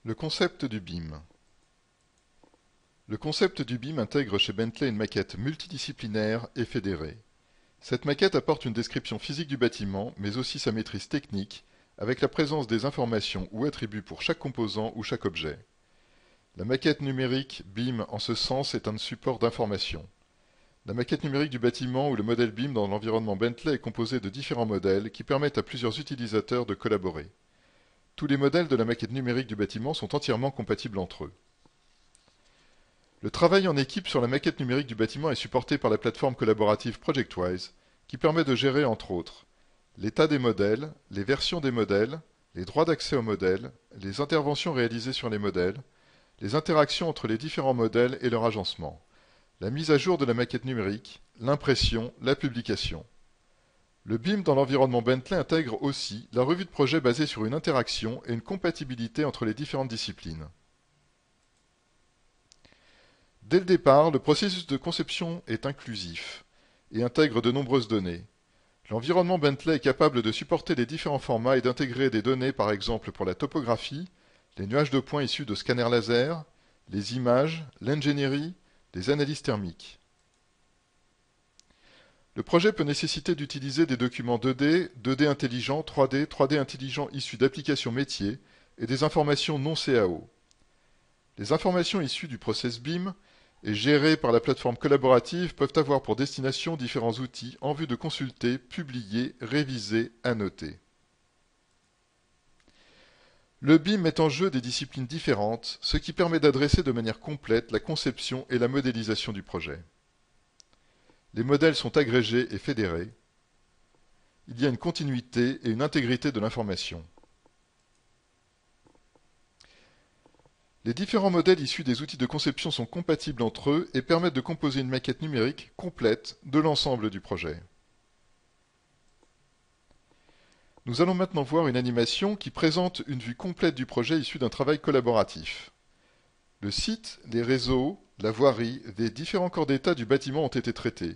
Le concept du BIM. Le concept du BIM intègre chez Bentley une maquette multidisciplinaire et fédérée. Cette maquette apporte une description physique du bâtiment, mais aussi sa maîtrise technique, avec la présence des informations ou attributs pour chaque composant ou chaque objet. La maquette numérique BIM, en ce sens, est un support d'information. La maquette numérique du bâtiment ou le modèle BIM dans l'environnement Bentley est composé de différents modèles qui permettent à plusieurs utilisateurs de collaborer. Tous les modèles de la maquette numérique du bâtiment sont entièrement compatibles entre eux. Le travail en équipe sur la maquette numérique du bâtiment est supporté par la plateforme collaborative ProjectWise, qui permet de gérer, entre autres, l'état des modèles, les versions des modèles, les droits d'accès aux modèles, les interventions réalisées sur les modèles, les interactions entre les différents modèles et leur agencement, la mise à jour de la maquette numérique, l'impression, la publication. Le BIM dans l'environnement Bentley intègre aussi la revue de projet basée sur une interaction et une compatibilité entre les différentes disciplines. Dès le départ, le processus de conception est inclusif et intègre de nombreuses données. L'environnement Bentley est capable de supporter les différents formats et d'intégrer des données par exemple pour la topographie, les nuages de points issus de scanners laser, les images, l'ingénierie, les analyses thermiques. Le projet peut nécessiter d'utiliser des documents 2D, 2D intelligents, 3D, 3D intelligents issus d'applications métiers et des informations non CAO. Les informations issues du process BIM et gérées par la plateforme collaborative peuvent avoir pour destination différents outils en vue de consulter, publier, réviser, annoter. Le BIM met en jeu des disciplines différentes, ce qui permet d'adresser de manière complète la conception et la modélisation du projet. Les modèles sont agrégés et fédérés. Il y a une continuité et une intégrité de l'information. Les différents modèles issus des outils de conception sont compatibles entre eux et permettent de composer une maquette numérique complète de l'ensemble du projet. Nous allons maintenant voir une animation qui présente une vue complète du projet issu d'un travail collaboratif. Le site, les réseaux, la voirie, les différents corps d'état du bâtiment ont été traités.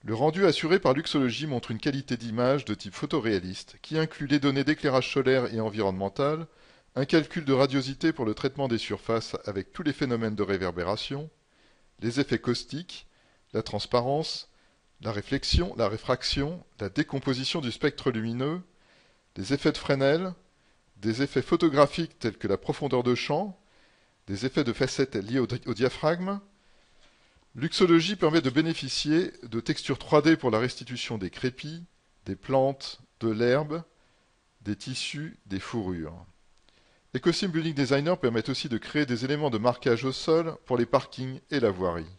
Le rendu assuré par Luxology montre une qualité d'image de type photoréaliste qui inclut les données d'éclairage solaire et environnemental, un calcul de radiosité pour le traitement des surfaces avec tous les phénomènes de réverbération, les effets caustiques, la transparence, la réflexion, la réfraction, la décomposition du spectre lumineux, les effets de Fresnel, des effets photographiques tels que la profondeur de champ, des effets de facettes liés au diaphragme. Luxology permet de bénéficier de textures 3D pour la restitution des crépis, des plantes, de l'herbe, des tissus, des fourrures. EcoSim Building Designer permet aussi de créer des éléments de marquage au sol pour les parkings et la voirie.